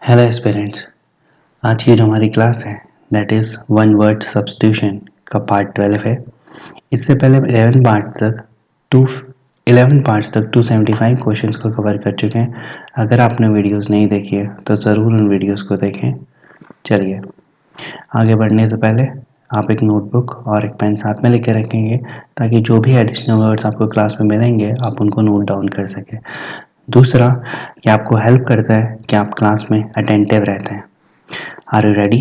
Hello aspirants. आज की जो हमारी क्लास है that is one word substitution का पार्ट 12 है। इससे पहले हम 11 पार्ट्स तक 275 क्वेश्चंस को कवर कर चुके हैं। अगर आपने वीडियोस नहीं देखी है तो ज़रूर उन वीडियोस को देखें। चलिए आगे बढ़ने से पहले आप एक नोटबुक और एक पेन साथ में लेके रखेंगे ताकि जो भी एडिशनल वर्ड्स आपको क्लास में मिलेंगे आप उनको नोट डाउन कर सकें। दूसरा, ये आपको हेल्प करता है कि आप क्लास में अटेंटिव रहते हैं। Are you ready?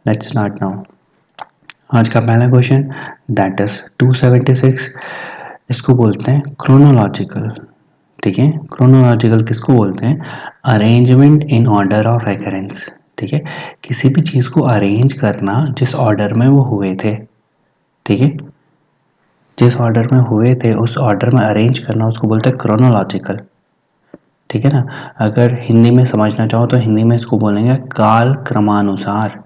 Let's start now. आज का पहला क्वेश्चन दैट इज 276। इसको बोलते हैं क्रोनोलॉजिकल। ठीक है, क्रोनोलॉजिकल किसको बोलते हैं? Arrangement in order of occurrence. ठीक है, किसी भी चीज़ को अरेंज करना जिस ऑर्डर में वो हुए थे। ठीक है, जिस ऑर्डर में हुए थे उस ऑर्डर में अरेंज करना उसको बोलते हैं क्रोनोलॉजिकल। ठीक है ना। अगर हिंदी में समझना चाहो तो हिंदी में इसको बोलेंगे काल क्रमानुसार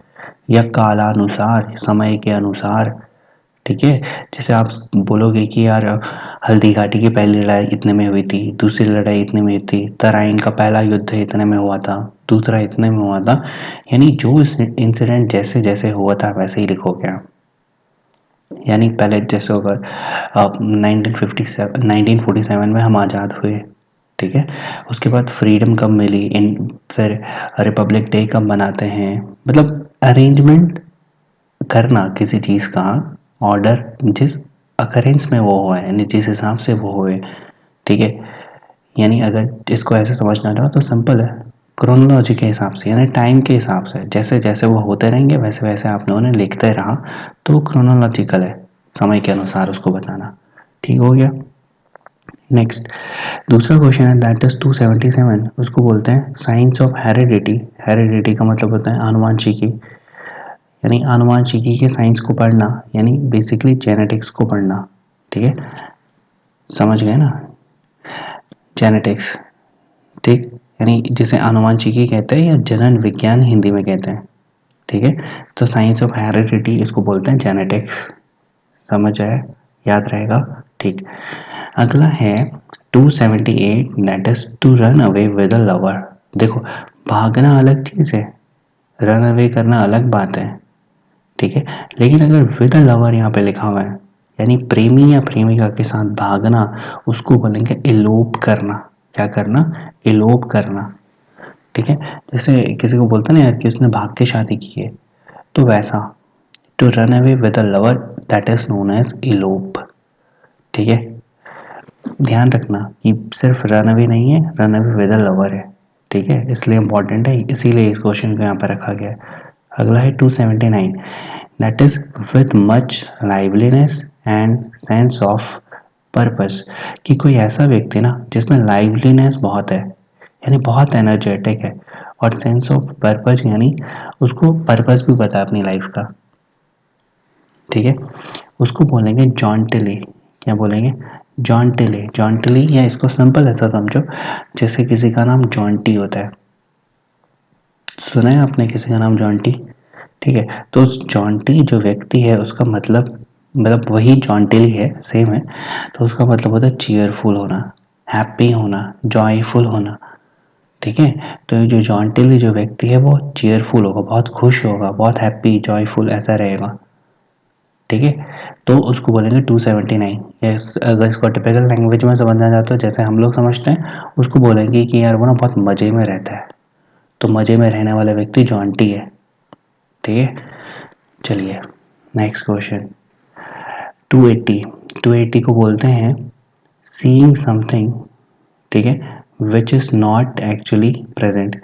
या कालानुसार, समय के अनुसार। ठीक है, जैसे आप बोलोगे कि यार हल्दी घाटी की पहली लड़ाई इतने में हुई थी, दूसरी लड़ाई इतने में हुई थी, तराइन का पहला युद्ध इतने में हुआ था, दूसरा इतने में हुआ था। यानी जो इंसिडेंट जैसे जैसे हुआ था वैसे ही लिखोगे आप। यानी पहले जैसे होगा 1947 में हम आज़ाद हुए। ठीक है, उसके बाद फ्रीडम कब मिली, इन फिर रिपब्लिक डे कब मनाते हैं। मतलब अरेंजमेंट करना किसी चीज़ का ऑर्डर जिस अकरेंस में वो हुआ है, यानी जिस हिसाब से वो हुए। ठीक है, यानी अगर इसको ऐसे समझना चाहो तो सिंपल है, क्रोनोलॉजी के हिसाब से यानी टाइम के हिसाब से जैसे जैसे वो होते रहेंगे वैसे वैसे आप लोगों ने लिखते रहा तो क्रोनोलॉजिकल है, समय के अनुसार उसको बताना। ठीक हो गया। नेक्स्ट दूसरा क्वेश्चन है दैट इज 277। उसको बोलते हैं साइंस ऑफ हेरिडिटी। हेरिडिटी का मतलब होता है आनुवांशिकी, यानी आनुवांशिकी के साइंस को पढ़ना, यानी बेसिकली जेनेटिक्स को पढ़ना। ठीक है, समझ गए ना, जेनेटिक्स। ठीक, यानी जिसे आनुवांशिकी कहते हैं या जनन विज्ञान हिंदी में कहते हैं। ठीक है, तो साइंस ऑफ हेरिडिटी इसको बोलते हैं जेनेटिक्स। समझ आया, याद रहेगा। ठीक, अगला है 278 that is to run away with a lover. देखो, भागना अलग चीज़ है, रन अवे करना अलग बात है। ठीक है, लेकिन अगर विद अ लवर यहाँ पे लिखा हुआ है यानी प्रेमी या प्रेमिका के साथ भागना, उसको बोलेंगे इलोप करना। क्या करना? इलोप करना। ठीक है, जैसे किसी को बोलते हैं ना यार कि उसने भाग के शादी की है, तो वैसा to run away with a lover that is known as elope. ठीक है, ध्यान रखना कि सिर्फ रन अवे नहीं है, run away with a lover है। ठीक है, इसलिए इंपॉर्टेंट है, इसीलिए इस क्वेश्चन को यहाँ पर रखा गया है। अगला है 279 that is with much liveliness and sense of purpose. कि कोई ऐसा व्यक्ति ना जिसमें लाइवलीनेस बहुत है, यानी बहुत एनर्जेटिक है, और सेंस ऑफ पर्पस यानी उसको पर्पस भी पता है अपनी लाइफ का। ठीक है, उसको बोलेंगे जॉन्टिली। क्या बोलेंगे? जॉन्टिली। जॉन्टिली, या इसको सिंपल ऐसा समझो जैसे किसी का नाम जॉन्टी होता है। सुना है आपने किसी का नाम जॉन्टी? ठीक है, तो उस जॉन्टी जो व्यक्ति है उसका मतलब वही जॉन्टिली है, सेम है। तो उसका मतलब होता है चीयरफुल होना, हैप्पी होना, जॉयफुल होना। ठीक है, तो ये जो जॉन्टिली जो व्यक्ति है वो चीयरफुल होगा, बहुत खुश होगा, बहुत हैप्पी जॉयफुल ऐसा रहेगा। ठीक है, तो उसको बोलेंगे 279। यस, अगर इसको टिपिकल लैंग्वेज में समझना चाहते हो जैसे हम लोग समझते हैं, उसको बोलेंगे कि यार वो ना बहुत मज़े में रहता है, तो मज़े में रहने वाला व्यक्ति जॉन्टी है। ठीक है, चलिए नेक्स्ट क्वेश्चन 280। 280 को बोलते हैं सीइंग समथिंग। ठीक है, which is not actually present.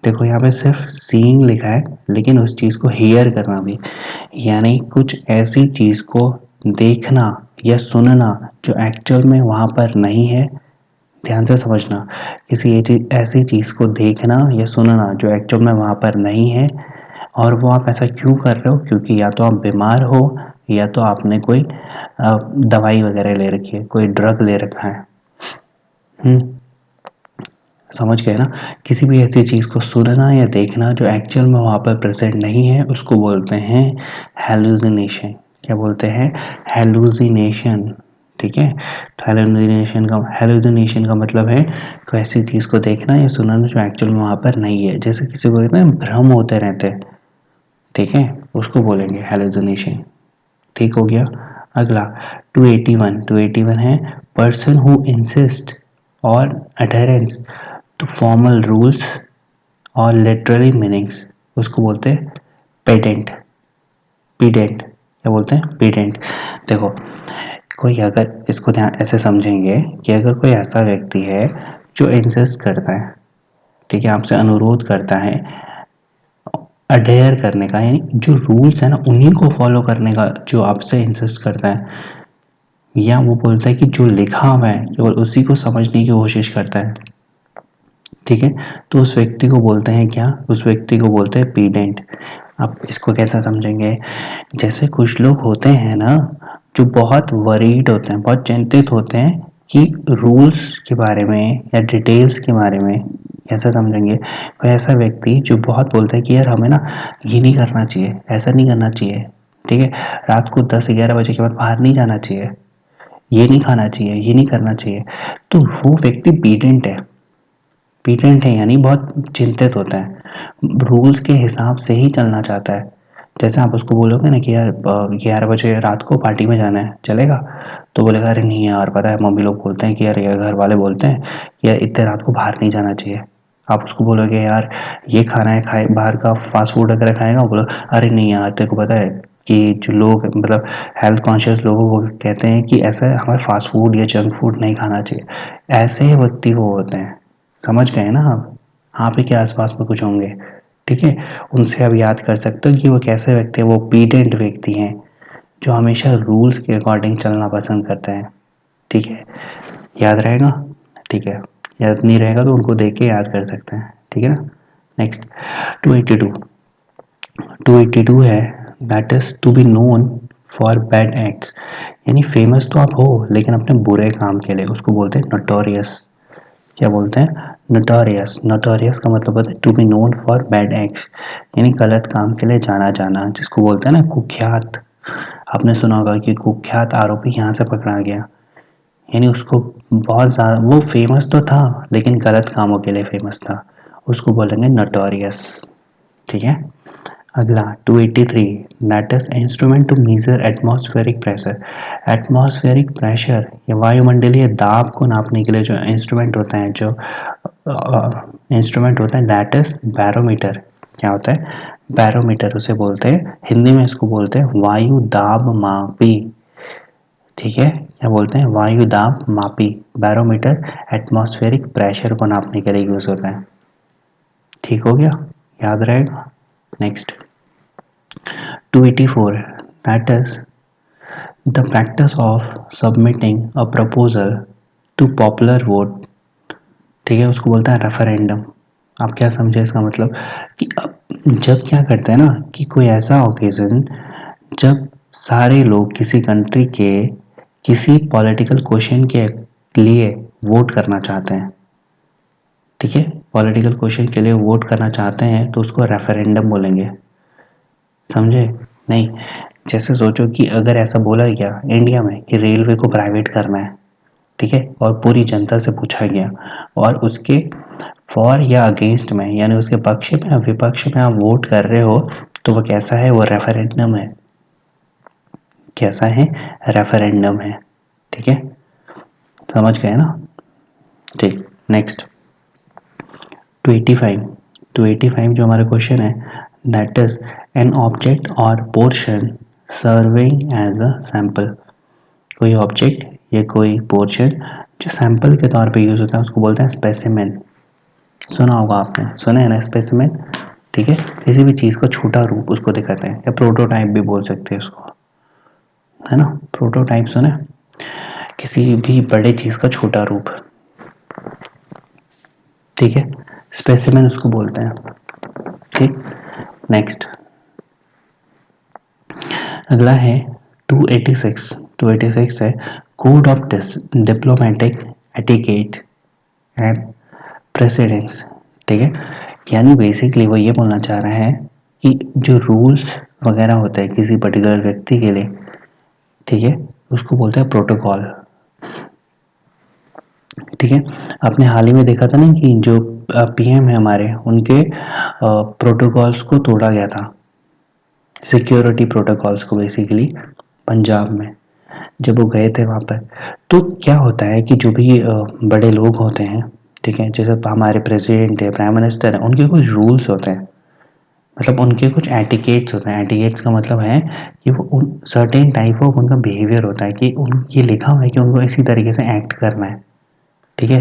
देखो यहाँ पे सिर्फ सीइंग लिखा है लेकिन उस चीज़ को हेयर करना भी, यानी कुछ ऐसी चीज़ को देखना या सुनना जो एक्चुअल में वहाँ पर नहीं है। ध्यान से समझना, किसी ऐसी चीज़ को देखना या सुनना जो एक्चुअल में वहाँ पर नहीं है, और वो आप ऐसा क्यों कर रहे हो? क्योंकि या तो आप बीमार हो या तो आपने कोई दवाई वगैरह ले रखी है, कोई ड्रग ले रखा है। समझ गए ना, किसी भी ऐसी चीज़ को सुनना या देखना जो एक्चुअल में वहाँ पर प्रेजेंट नहीं है उसको बोलते हैं हेलुसिनेशन। क्या बोलते हैं? हेलुसिनेशन। ठीक है। तो हेलुसिनेशन का मतलब है कोई ऐसी चीज़ को देखना या सुनना जो एक्चुअल में वहाँ पर नहीं है, जैसे किसी को कहते हैं भ्रम होते रहते हैं, ठीक है, उसको बोलेंगे हेलुसिनेशन। ठीक हो गया। अगला 281 है पर्सन हु इंसिस्ट और अडेरेंस टू फॉर्मल रूल्स और लिटररी मीनिंग्स, उसको बोलते हैं पेडेंट। पीडेंट क्या बोलते हैं? पीडेंट। देखो, कोई अगर इसको ध्यान ऐसे समझेंगे कि अगर कोई ऐसा व्यक्ति है जो इंसिस्ट करता है, ठीक है, आपसे अनुरोध करता है अडेयर करने का, यानी जो रूल्स है ना उन्हीं को फॉलो करने का, जो आपसे इंसिस्ट करता है, या वो बोलता है कि जो लिखा हुआ है केवल उसी को समझने की कोशिश करता है, ठीक है, तो उस व्यक्ति को बोलते हैं क्या? उस व्यक्ति को बोलते हैं पीडेंट। आप इसको कैसे समझेंगे? जैसे कुछ लोग होते हैं ना जो बहुत वरीड होते हैं, बहुत चिंतित होते हैं कि रूल्स के बारे में या डिटेल्स के बारे में। कैसे समझेंगे? कोई ऐसा व्यक्ति जो बहुत बोलता है कि यार हमें ना ये नहीं करना चाहिए, ऐसा नहीं करना चाहिए, ठीक है, रात को 10-11 बजे के बाद बाहर नहीं जाना चाहिए, ये नहीं खाना चाहिए, ये नहीं करना चाहिए, तो वो व्यक्ति पीडेंट है। पीडेंट है यानी बहुत चिंतित होता है, रूल्स के हिसाब से ही चलना चाहता है। जैसे आप उसको बोलोगे ना कि यार 11 बजे रात को पार्टी में जाना है, चलेगा? तो बोलेगा अरे नहीं यार, पता है मम्मी लोग बोलते हैं कि यार, या घर वाले बोलते हैं कि यार इतने रात को बाहर नहीं जाना चाहिए। आप उसको बोलोगे यार ये खाना है, खाए बाहर का फास्ट फूड अगर खाएगा, बोलो अरे नहीं यार, तेरे को पता है कि जो लोग मतलब हेल्थ कॉन्शियस लोग वो कहते हैं कि ऐसा हमें फास्ट फूड या जंक फूड नहीं खाना चाहिए। ऐसे व्यक्ति वो होते हैं, समझ गए ना आप? आप ही के आसपास में कुछ होंगे, ठीक है, उनसे आप याद कर सकते हो कि वो कैसे व्यक्ति हैं। वो पीडेंट व्यक्ति हैं जो हमेशा रूल्स के अकॉर्डिंग चलना पसंद करते हैं, ठीक है, याद रहेगा? ठीक है, याद नहीं रहेगा तो उनको देख के याद कर सकते हैं, ठीक है ना। नेक्स्ट 282 282 है that is to be known for bad acts, यानी फेमस तो आप हो लेकिन अपने बुरे काम के लिए, उसको बोलते हैं नोटोरियस। क्या बोलते हैं? नोटोरियस। नोटोरियस का मतलब होता है to be known for bad acts, यानी गलत काम के लिए जाना जाना, जिसको बोलते हैं ना कुख्यात। आपने सुना होगा कि कुख्यात आरोपी यहाँ से पकड़ा गया, यानी उसको बहुत ज़्यादा, वो फेमस तो था लेकिन गलत कामों के लिए फेमस था, उसको बोलेंगे नोटोरियस, ठीक है। अगला 283 that is instrument to measure atmospheric pressure. Atmospheric pressure या वायुमंडलीय दाब को नापने के लिए जो इंस्ट्रूमेंट होता है, जो इंस्ट्रूमेंट होता है दैट इज बैरोमीटर। क्या होता है? बैरोमीटर उसे बोलते हैं, हिंदी में इसको बोलते हैं वायु दाब मापी, ठीक है, क्या बोलते हैं? वायु दाब मापी। बैरोमीटर एटमॉस्फेरिक प्रेशर को नापने के लिए यूज होता है, ठीक हो गया, याद रहेगा। Next 284 that is the practice of submitting a proposal to popular vote, ठीक है, उसको बोलता है रेफरेंडम। आप क्या समझे इसका मतलब? कि अब जब क्या करते हैं ना कि कोई ऐसा ओकेजन जब सारे लोग किसी कंट्री के किसी पॉलिटिकल क्वेश्चन के लिए वोट करना चाहते हैं, ठीक है, पॉलिटिकल क्वेश्चन के लिए वोट करना चाहते हैं तो उसको रेफरेंडम बोलेंगे, समझे? नहीं, जैसे सोचो कि अगर ऐसा बोला गया इंडिया में कि रेलवे को प्राइवेट करना है, ठीक है, और पूरी जनता से पूछा गया और उसके फॉर या अगेंस्ट में, यानी उसके पक्ष में या विपक्ष में आप वोट कर रहे हो, तो वो कैसा है? वो रेफरेंडम है। कैसा है? रेफरेंडम है, ठीक है, समझ गए ना? ठीक। नेक्स्ट 285 285 जो हमारा क्वेश्चन है दैट इज एन ऑब्जेक्ट और portion serving as a sample. कोई ऑब्जेक्ट या कोई पोर्शन जो सैंपल के तौर पे यूज होता है उसको बोलते हैं स्पेसिमेन। सुना होगा आपने, सुना है ना स्पेसिमेन, ठीक है, किसी भी चीज़ का छोटा रूप उसको दिखाते हैं, या प्रोटोटाइप भी बोल सकते हैं उसको, है ना, प्रोटोटाइप सुना है? किसी भी बड़े चीज़ का छोटा रूप, ठीक है, स्पेसिमेन उसको बोलते हैं, ठीक। नेक्स्ट अगला है 286 है code of diplomatic etiquette and precedence, ठीक है, यानी बेसिकली वो ये बोलना चाह रहा है कि जो रूल्स वगैरह होते हैं किसी पर्टिकुलर व्यक्ति के लिए, ठीक है, उसको बोलते हैं प्रोटोकॉल। ठीक है। आपने हाल ही में देखा था ना कि जो पीएम है हमारे, उनके प्रोटोकॉल्स को तोड़ा गया था, सिक्योरिटी प्रोटोकॉल्स को बेसिकली, पंजाब में जब वो गए थे वहाँ पर। तो क्या होता है कि जो भी बड़े लोग होते हैं, ठीक है, जैसे हमारे प्रेसिडेंट है, प्राइम मिनिस्टर है, उनके कुछ रूल्स होते हैं, मतलब उनके कुछ एटिकेट्स होते हैं। एटिकेट्स का मतलब है कि वो उन सर्टेन टाइप ऑफ उनका बिहेवियर होता है कि उन ये लिखा हुआ है कि उनको इसी तरीके से एक्ट करना है, ठीक है।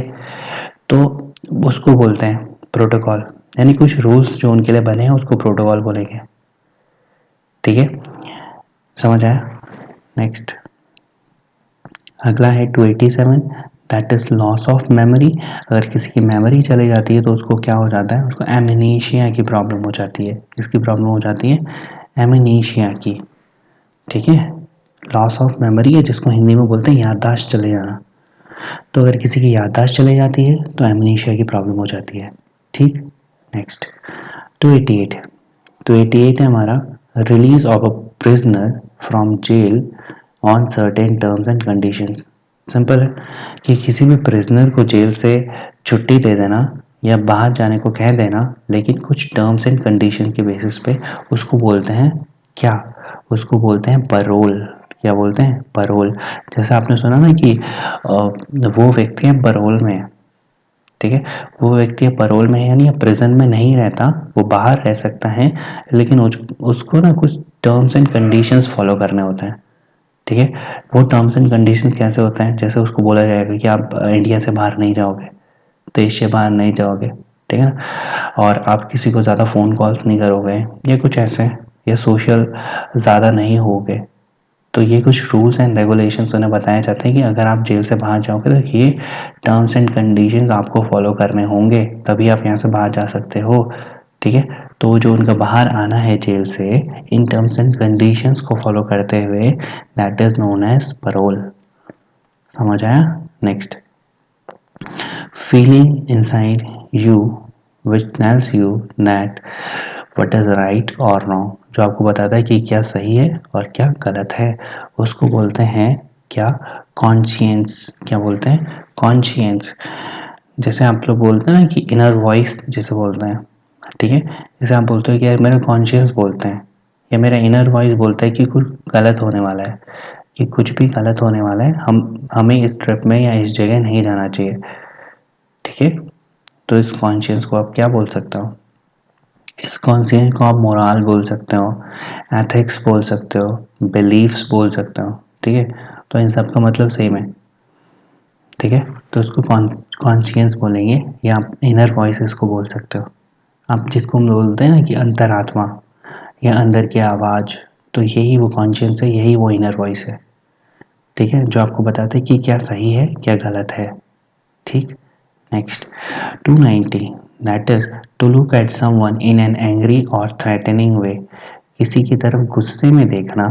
तो उसको बोलते हैं प्रोटोकॉल, यानी कुछ रूल्स जो उनके लिए बने हैं उसको प्रोटोकॉल बोलेंगे, ठीक है। समझ आया? नेक्स्ट अगला है 287, that is loss of memory. अगर किसी की मेमोरी चली जाती है तो उसको क्या हो जाता है, उसको एमनीशिया की प्रॉब्लम हो जाती है। किसकी प्रॉब्लम हो जाती है? एमनीशिया की, ठीक है। लॉस ऑफ मेमोरी है जिसको हिंदी में बोलते हैं याददाश्त चले जाना। तो अगर किसी की याददाश्त चले जाती है तो एमनीशिया की प्रॉब्लम हो जाती है, ठीक। नेक्स्ट 288, 288 है हमारा release of a prisoner from jail on certain terms and conditions. Simple है कि किसी भी प्रिजनर को जेल से छुट्टी दे देना या बाहर जाने को कह देना, लेकिन कुछ टर्म्स एंड कंडीशन के बेसिस पे, उसको बोलते हैं क्या? उसको बोलते हैं पैरोल। क्या बोलते हैं? पैरोल। जैसे आपने सुना ना कि वो व्यक्ति है पैरोल में है, ठीक है। वो व्यक्ति पैरोल में है यानी प्रिजन में नहीं रहता, वो बाहर रह सकता है, लेकिन उसको ना कुछ टर्म्स एंड कंडीशंस फॉलो करने होते हैं, ठीक है। वो टर्म्स एंड कंडीशंस कैसे होते हैं? जैसे उसको बोला जाएगा कि आप इंडिया से बाहर नहीं जाओगे, देश से बाहर नहीं जाओगे, ठीक है ना, और आप किसी को ज़्यादा फ़ोन कॉल्स नहीं करोगे या कुछ ऐसे, या सोशल ज़्यादा नहीं होगे। तो ये कुछ रूल्स एंड रेगुलेशंस उन्हें बताए जाते हैं कि अगर आप जेल से बाहर जाओगे तो ये टर्म्स एंड कंडीशंस आपको फॉलो करने होंगे, तभी आप यहाँ से बाहर जा सकते हो, ठीक है। तो जो उनका बाहर आना है जेल से, इन टर्म्स एंड कंडीशंस को फॉलो करते हुए, that is known as parole. समझ आया? Next feeling inside you which tells you that what is right और रॉन्ग, जो आपको बताता है कि क्या सही है और क्या गलत है, उसको बोलते हैं क्या? कॉन्शियंस। क्या बोलते हैं? कॉन्शियंस। जैसे आप लोग बोलते हैं ना कि इनर वॉइस जैसे बोलते हैं, ठीक है। जैसे आप बोलते हो कि यार मेरा कॉन्शियस बोलते हैं या मेरा इनर वॉइस बोलता है कि कुछ गलत होने वाला है, कि कुछ भी गलत होने वाला है, हमें इस ट्रिप में या इस जगह नहीं जाना चाहिए, ठीक है। तो इस कॉन्शियस को आप क्या बोल सकते हो? इस कॉन्शियस को आप मोरल बोल सकते हो, एथिक्स बोल सकते हो, बिलीफ्स बोल सकते हो, ठीक है। तो इन सब का मतलब सेम है, ठीक है। तो उसको कॉन्शियस बोलेंगे या आप इनर वॉइस को बोल सकते हो। आप जिसको हम बोलते हैं ना कि अंतरात्मा या अंदर की आवाज़, तो यही वो कॉन्शियस है, यही वो इनर वॉइस है, ठीक है, जो आपको बताते हैं कि क्या सही है क्या गलत है, ठीक। Next 290, that is to look at someone in an angry और थ्रेटनिंग वे। किसी की तरफ गुस्से में देखना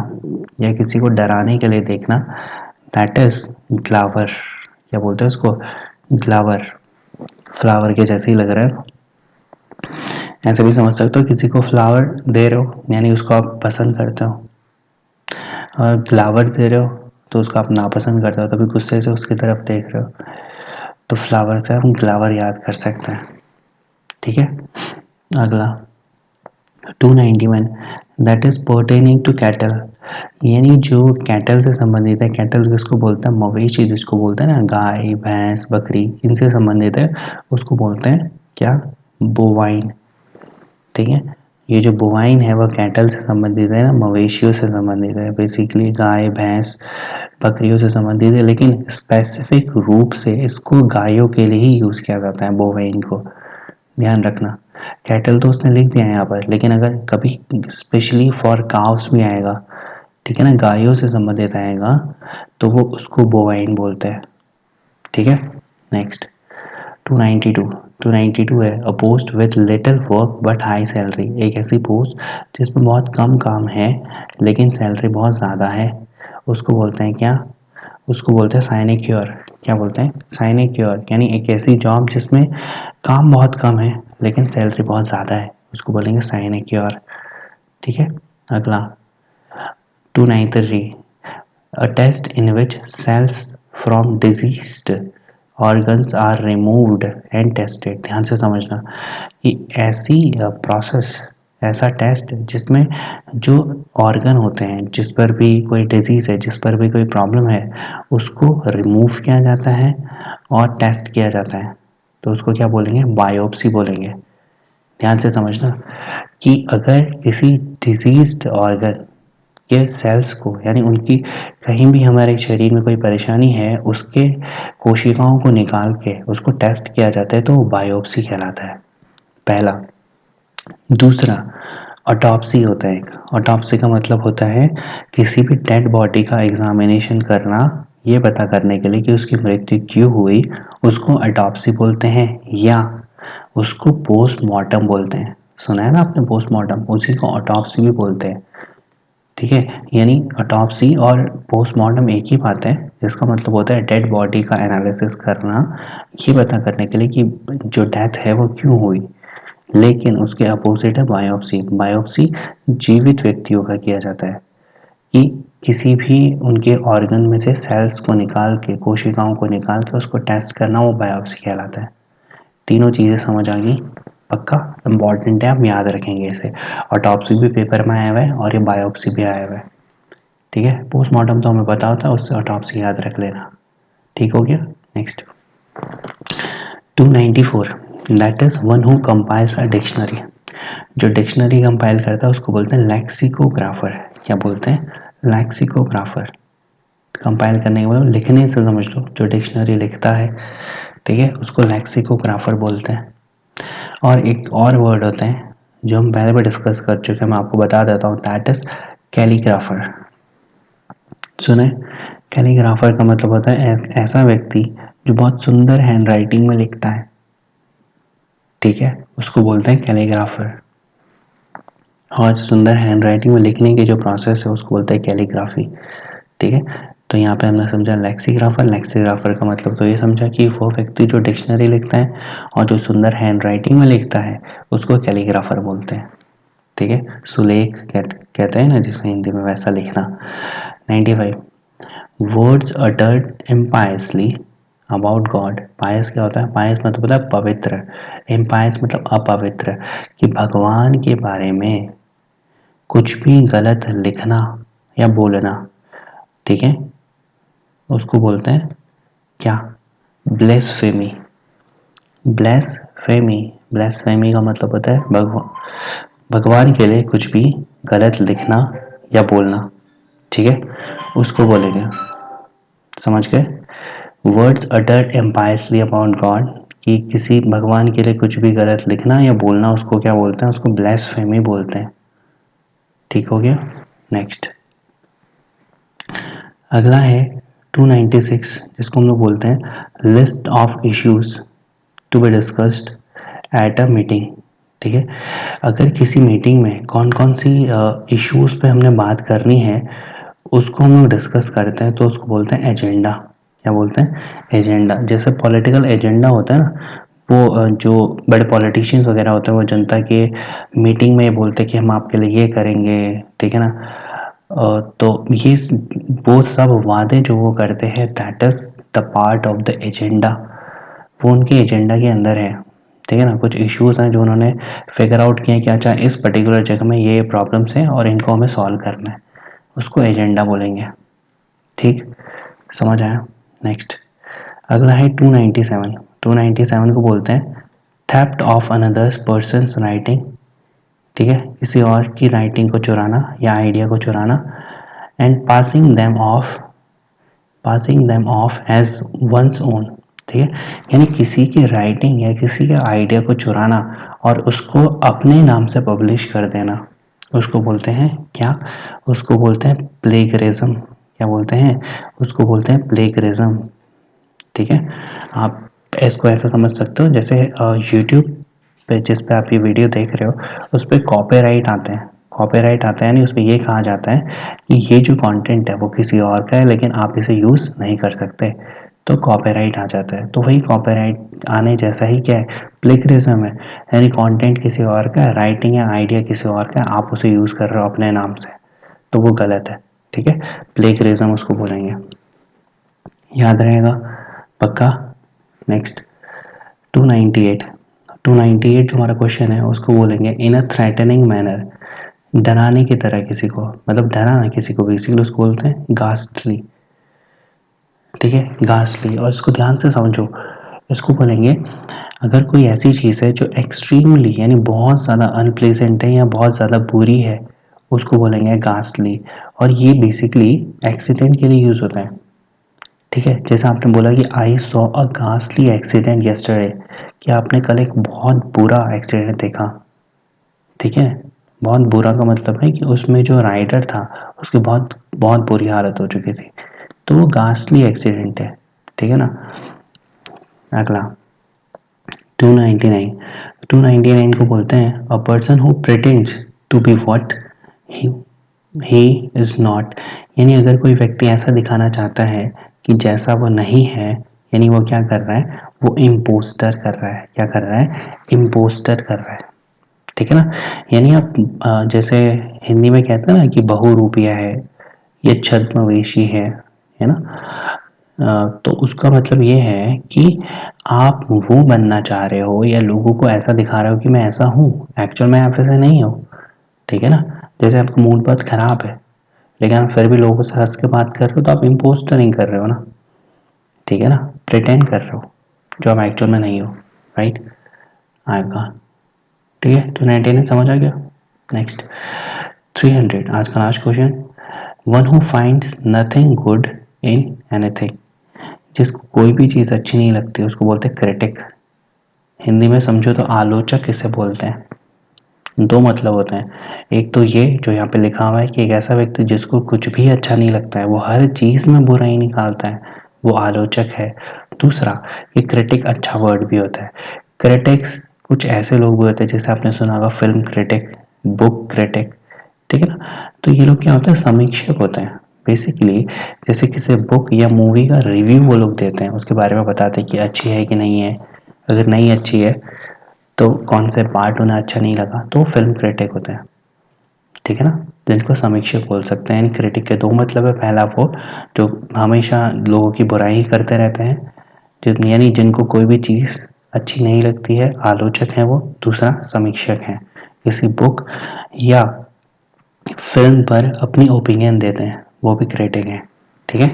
या किसी को डराने के लिए देखना, दैट इज ग्लावर। क्या बोलते हैं उसको? ग्लावर। फ्लावर के जैसे ही लग रहा है, ऐसे भी समझ सकते हो, किसी को फ्लावर दे रहे हो यानी उसको आप पसंद करते हो, और ग्लावर दे रहे हो तो उसको आप नापसंद करते हो, तभी गुस्से से उसकी तरफ देख रहे हो। तो फ्लावर से हम ग्लावर याद कर सकते हैं, ठीक है। अगला 291, that is pertaining to cattle, यानी जो कैटल से संबंधित है। कैटल किसको बोलते हैं? मवेशी जिसको बोलते हैं ना, गाय भैंस बकरी, इनसे संबंधित है, उसको बोलते हैं क्या? बोवाइन, ठीक है। ये जो बोवाइन है वह कैटल से संबंधित है ना, मवेशियों से संबंधित है, बेसिकली गाय भैंस बकरियों से संबंधित है, लेकिन स्पेसिफिक रूप से इसको गायों के लिए ही यूज़ किया जाता है, बोवाइन को। ध्यान रखना, कैटल तो उसने लिख दिया है यहाँ पर, लेकिन अगर कभी स्पेशली फॉर काउस भी आएगा, ठीक है ना, गायों से संबंधित आएगा, तो वो उसको बोवाइन बोलते हैं, ठीक है। नेक्स्ट 292, 292 है अ post with little work but high salary. एक ऐसी पोस्ट जिसमें बहुत कम काम है लेकिन सैलरी बहुत ज़्यादा है, उसको बोलते हैं क्या? उसको बोलते हैं साइनेक्योर। क्या बोलते हैं? साइनेक्योर, यानी एक ऐसी जॉब जिसमें काम बहुत कम है लेकिन सैलरी बहुत ज़्यादा है, उसको बोलेंगे साइनेक्योर, ठीक है। अगला 293, a test in which cells from diseased organs are removed and tested. ध्यान से समझना कि ऐसी प्रोसेस, ऐसा टेस्ट जिसमें जो ऑर्गन होते हैं, जिस पर भी कोई डिजीज़ है, जिस पर भी कोई प्रॉब्लम है, उसको रिमूव किया जाता है और टेस्ट किया जाता है, तो उसको क्या बोलेंगे? बायोप्सी बोलेंगे। ध्यान से समझना कि अगर किसी डिजीज्ड ऑर्गन के सेल्स को, यानी उनकी कहीं भी हमारे शरीर में कोई परेशानी है, उसके कोशिकाओं को निकाल के उसको टेस्ट किया जाता है, तो वो बायोप्सी कहलाता है, पहला। दूसरा, ऑटोप्सी होता है। एक ऑटोप्सी का मतलब होता है किसी भी डेड बॉडी का एग्जामिनेशन करना, ये पता करने के लिए कि उसकी मृत्यु क्यों हुई, उसको ऑटोप्सी बोलते हैं, या उसको पोस्टमार्टम बोलते हैं। सुना है ना आपने पोस्टमार्टम? उसी को ऑटोप्सी भी बोलते हैं, ठीक है। यानी ऑटोप्सी और पोस्टमार्टम एक ही बात है, जिसका मतलब होता है डेड बॉडी का एनालिसिस करना, ये पता करने के लिए कि जो डेथ है वो क्यों हुई। लेकिन उसके अपोजिट है बायोप्सी। बायोप्सी जीवित व्यक्तियों का किया जाता है कि किसी भी उनके ऑर्गन में से सेल्स को निकाल के, कोशिकाओं को निकाल के उसको टेस्ट करना, वो बायोप्सी कहलाता है। तीनों चीज़ें समझ आ गई? पक्का इम्पॉर्टेंट है, आप याद रखेंगे इसे। ऑटोप्सी भी पेपर में आया हुआ है और ये बायोप्सी भी आया हुआ है, ठीक है। पोस्टमार्टम तो हमें पता होता है, उससे ऑटोप्सी याद रख लेना, ठीक हो गया। Next 294, that is one who compiles a dictionary. जो डिक्शनरी कंपाइल करता है उसको बोलते हैं लेक्सिकोग्राफर। क्या बोलते हैं? लेक्सिकोग्राफर। कंपाइल करने के बाद लिखने से समझ लो, जो डिक्शनरी लिखता है, ठीक है, उसको लेक्सिकोग्राफर बोलते हैं। और एक और वर्ड होता है जो हम पहले भी डिस्कस कर चुके हैं, मैं आपको बता देता हूँ, दैट इज कैलीग्राफर। सुने? कैलीग्राफर का मतलब होता है ऐसा व्यक्ति जो बहुत सुंदर हैंड राइटिंग में लिखता है, ठीक है, उसको बोलते हैं कैलीग्राफर। और सुंदर हैंड राइटिंग में लिखने की जो प्रोसेस है उसको बोलते हैं कैलीग्राफी, ठीक है। तो यहाँ पे हमने समझा लेक्सिग्राफर। लेक्सिग्राफर का मतलब तो ये समझा कि वो व्यक्ति जो डिक्शनरी लिखता है और जो सुंदर हैंड राइटिंग में लिखता है उसको कैलीग्राफर बोलते हैं, ठीक है। सुलेख कहते हैं ना जिसे हिंदी में, वैसा लिखना। 95, वर्ड्स अटर्ड इम्पायसली अबाउट गॉड। पायस क्या होता है? पायस मतलब होता है पवित्र, इम्पायस मतलब अपवित्र, कि भगवान के बारे में कुछ भी गलत लिखना या बोलना, ठीक है, उसको बोलते हैं क्या? ब्लेसफेमी। ब्लेसफेमी। ब्लेसफेमी का मतलब होता है भगवान के लिए कुछ भी गलत लिखना या बोलना, ठीक है, उसको बोलेंगे। समझ गए? वर्ड्स अटर्ड एम्पायसली अबाउट गॉड, कि किसी भगवान के लिए कुछ भी गलत लिखना या बोलना, उसको क्या बोलते हैं? उसको ब्लेसफेमी बोलते हैं, ठीक हो गया। नेक्स्ट अगला है 296, जिसको हम लोग बोलते हैं list of issues to be discussed at a meeting, ठीक है। अगर किसी मीटिंग में कौन कौन सी इश्यूज पे हमने बात करनी है उसको हम लोग डिस्कस करते हैं, तो उसको बोलते हैं एजेंडा। क्या बोलते हैं? एजेंडा। जैसे पॉलिटिकल एजेंडा होता है ना, वो जो बड़े पॉलिटिशियंस वगैरह होते हैं वो जनता के मीटिंग में बोलते हैं कि हम आपके लिए ये करेंगे, ठीक है ना। तो ये वो सब वादे जो वो करते हैं, that is the part of the agenda, वो उनके एजेंडा के अंदर है, ठीक है ना। कुछ इश्यूज हैं जो उन्होंने फिगर आउट किए कि अच्छा इस पर्टिकुलर जगह में ये प्रॉब्लम्स हैं और इनको हमें सॉल्व करना है, उसको एजेंडा बोलेंगे, ठीक। समझ आया? नेक्स्ट अगला है 297। 297 को बोलते हैं theft of another's persons writing, ठीक है, किसी और की राइटिंग को चुराना या आइडिया को चुराना। And passing them off as one's own, ठीक है, यानी किसी की राइटिंग या किसी के आइडिया को चुराना और उसको अपने नाम से पब्लिश कर देना, उसको बोलते हैं क्या? उसको बोलते हैं प्लेगरिज्म। क्या बोलते हैं? उसको बोलते हैं प्लेगरिज्म, ठीक है। आप इसको ऐसा समझ सकते हो जैसे यूट्यूब पे जिस पे आप ये वीडियो देख रहे हो उस पर कॉपीराइट आते हैं। कॉपीराइट आता है यानी उसमें ये कहा जाता है कि ये जो कंटेंट है वो किसी और का है लेकिन आप इसे यूज़ नहीं कर सकते, तो कॉपीराइट आ जाता है। तो वही कॉपीराइट आने जैसा ही क्या है? प्लेगरिज्म है, यानी कंटेंट किसी और का है, राइटिंग या आइडिया किसी और का है, आप उसे यूज़ कर रहे हो अपने नाम से, तो वो गलत है, ठीक है। प्लेगरिज्म उसको बोलेंगे, याद रहेगा? पक्का? नेक्स्ट 298 298 जो हमारा क्वेश्चन है उसको बोलेंगे इन अ थ्रेटनिंग मैनर, डराने की तरह किसी को, मतलब डराना किसी को बेसिकली उसको बोलते हैं गास्टली। ठीक है, गास्टली। और इसको ध्यान से समझो, इसको बोलेंगे अगर कोई ऐसी चीज़ है जो एक्सट्रीमली यानी बहुत ज़्यादा अनप्लेजेंट है या बहुत ज़्यादा बुरी है, उसको बोलेंगे गास्टली। और ये बेसिकली एक्सीडेंट के लिए यूज़ होता है। ठीक है, जैसे आपने बोला कि I saw a ghastly accident yesterday, कि आपने कल एक बहुत बुरा एक्सीडेंट देखा। ठीक है, बहुत बुरा का मतलब है कि उसमें जो राइडर था उसकी बहुत बहुत बुरी हालत हो चुकी थी, तो वो गास्टली एक्सीडेंट है। ठीक है ना। अगला 299 299 को बोलते हैं a person who pretends to be what he is not, यानी अगर कोई व्यक्ति ऐसा दिखाना चाहता है कि जैसा वो नहीं है, यानी वो क्या कर रहा है, वो इम्पोस्टर कर रहा है। क्या कर रहा है, इम्पोस्टर कर रहा है। ठीक है ना। यानी आप जैसे हिंदी में कहते हैं ना कि बहुरूपिया है, ये छद्मवेशी है ना। तो उसका मतलब ये है कि आप वो बनना चाह रहे हो या लोगों को ऐसा दिखा रहे हो कि मैं ऐसा हूँ, एक्चुअल में आप ऐसे नहीं हो। ठीक है ना। जैसे आपका मूड बहुत ख़राब है लेकिन आप फिर भी लोगों से हंस के बात कर रहे हो, तो आप इम्पोस्टर नहीं कर रहे हो ना। ठीक है ना, प्रिटेंड कर रहे हो जो आप एक्चुअल में नहीं हो। राइट। आएगा। ठीक है, 299 समझ आ गया। नेक्स्ट 300, आज का last question. One who finds nothing good in anything, जिसको कोई भी चीज़ अच्छी नहीं लगती उसको बोलते हैं क्रिटिक। हिंदी में समझो तो आलोचक इसे बोलते हैं। दो मतलब होते हैं, एक तो ये जो यहाँ पे लिखा हुआ है कि एक ऐसा व्यक्ति जिसको कुछ भी अच्छा नहीं लगता है, वो हर चीज़ में बुराई निकालता है, वो आलोचक है। दूसरा, ये क्रिटिक अच्छा वर्ड भी होता है। क्रिटिक्स कुछ ऐसे लोग भी होते हैं, जैसे आपने सुना होगा फिल्म क्रिटिक, बुक क्रिटिक। ठीक है ना। तो ये लोग क्या होते हैं, समीक्षक होते हैं बेसिकली। जैसे किसी बुक या मूवी का रिव्यू वो लोग देते हैं, उसके बारे में बताते हैं कि अच्छी है कि नहीं है। अगर नहीं अच्छी है तो कौन से पार्ट उन्हें अच्छा नहीं लगा, तो फिल्म क्रिटिक होते हैं। ठीक है ना, जिनको समीक्षक बोल सकते हैं। यानी क्रिटिक के दो मतलब है, पहला वो जो हमेशा लोगों की बुराई करते रहते हैं, यानी जिनको कोई भी चीज़ अच्छी नहीं लगती है, आलोचक है वो। दूसरा समीक्षक है, किसी बुक या फिल्म पर अपनी ओपिनियन देते हैं, वो भी क्रिटिक हैं। ठीक है,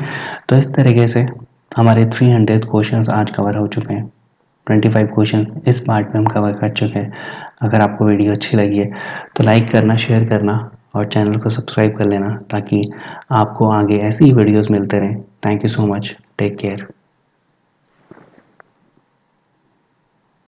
तो इस तरीके से हमारे 300 क्वेश्चंस आज कवर हो चुके हैं। 25 क्वेश्चन इस पार्ट में हम कवर कर चुके हैं। अगर आपको वीडियो अच्छी लगी है तो लाइक करना, शेयर करना और चैनल को सब्सक्राइब कर लेना, ताकि आपको आगे ऐसी ही वीडियोस मिलते रहें। Thank you so much, take care.